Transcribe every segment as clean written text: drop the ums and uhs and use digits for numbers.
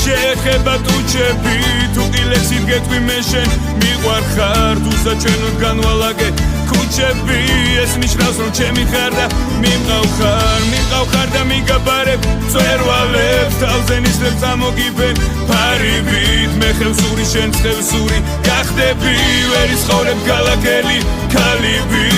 შეეხება ტუჩები თუ ყილექსით გეტყვი მე შენ მიყვარ ხარ თუ საჩვენოდ განვალაგე ქუჩები ეს ნიშნავს რომ ჩემი ხარ და მიმყავ ხარ და მიგაბარებ მწვერვალებს თავზე ნისლებს წამოგიბენ ფარივით მე ხევსური შენ ხევსური გახდები ვერ იცხოვრებ გალაგელი ქალიβი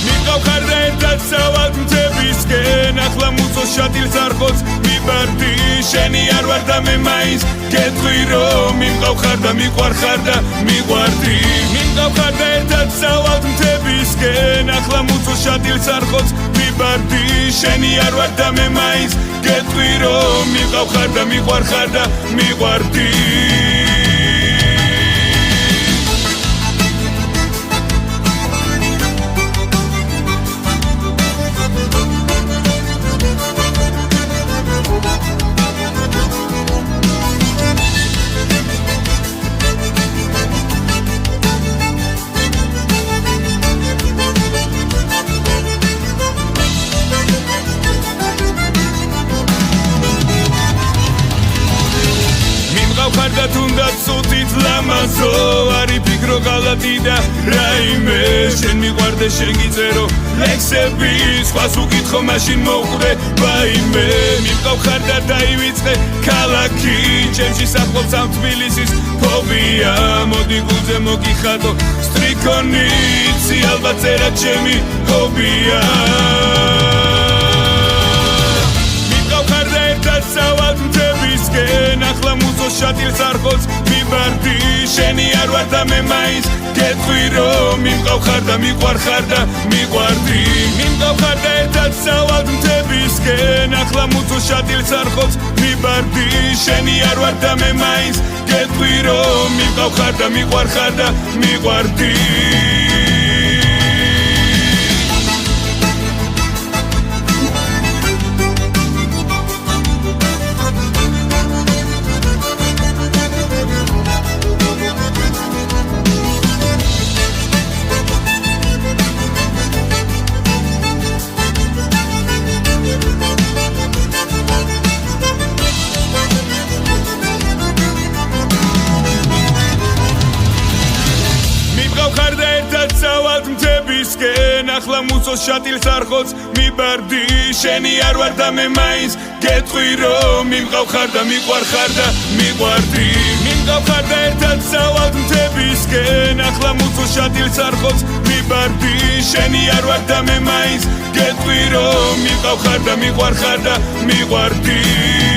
მიყავ ხარ და ერთად სავალ მთებისკენ ახლა მუცოს შატილს არხოც მიბარდი შენი არ ვარ და მე მაინც გეტყვი რომ მიმყავ ხარ და მიყვარ ხარ და მიყვარდი მიმყავ ხარ და ერთად სავალ მთებისკენ ახლა მუცოს შატილს არხოც მიბარდი შენი არ ვარ და მე მაინც გეტყვი რომ მიმყავ ხარ და მიყვარ ხარ და მიყვარდი ხარდა თუნდაც სუთით ლამაზო არი ფიქრო გალატი და რაიმე შენ მიყვარდე შენ გიწერო ლექსები სხვას უკითხო მაშინ მოუყრე ვაიმე მიყავ ხარდა დაივიწყე ქალაქი ჩემში სახლობს ამ თბილისის ფობია მოდი გულზე მოგიხატო სტრიქონი იცი ალბათ წერა ჩემი ჰობია მიყავ ხარდა ერთად სავალ მთებისკენ ახლა მუცოს შატილს არხოც მიბარდი შენი არ ვარ და მე მაინც გეტყვი რომ მიმყავ ხარ და მიყვარ ხარ და მიყვარდი მიმყავ ხარ და ერთად სავალ მთებისკენ ახლა მუცოს შატილს არხოც მიბარდი შენი არ ვარ და მე მაინც გეტყვი რომ მიმყავ ხარ და მიყვარ ხარ და მიყვარდი ახლა მუცოს შატილს არხოც მიბარდი შენი არ ვარ და მე მაინც გეტყვი რომ მიმყავ ხარ და მიყვარ ხარ და მიყვარდი მიმყავ ხარ და ერთად სავალ მთებისკენ ახლა მუცოს შატილს არხოც მიბარდი შენი არ ვარ და მე მაინც გეტყვი რომ მიმყავ ხარ და მიყვარ ხარ და მიყვარდი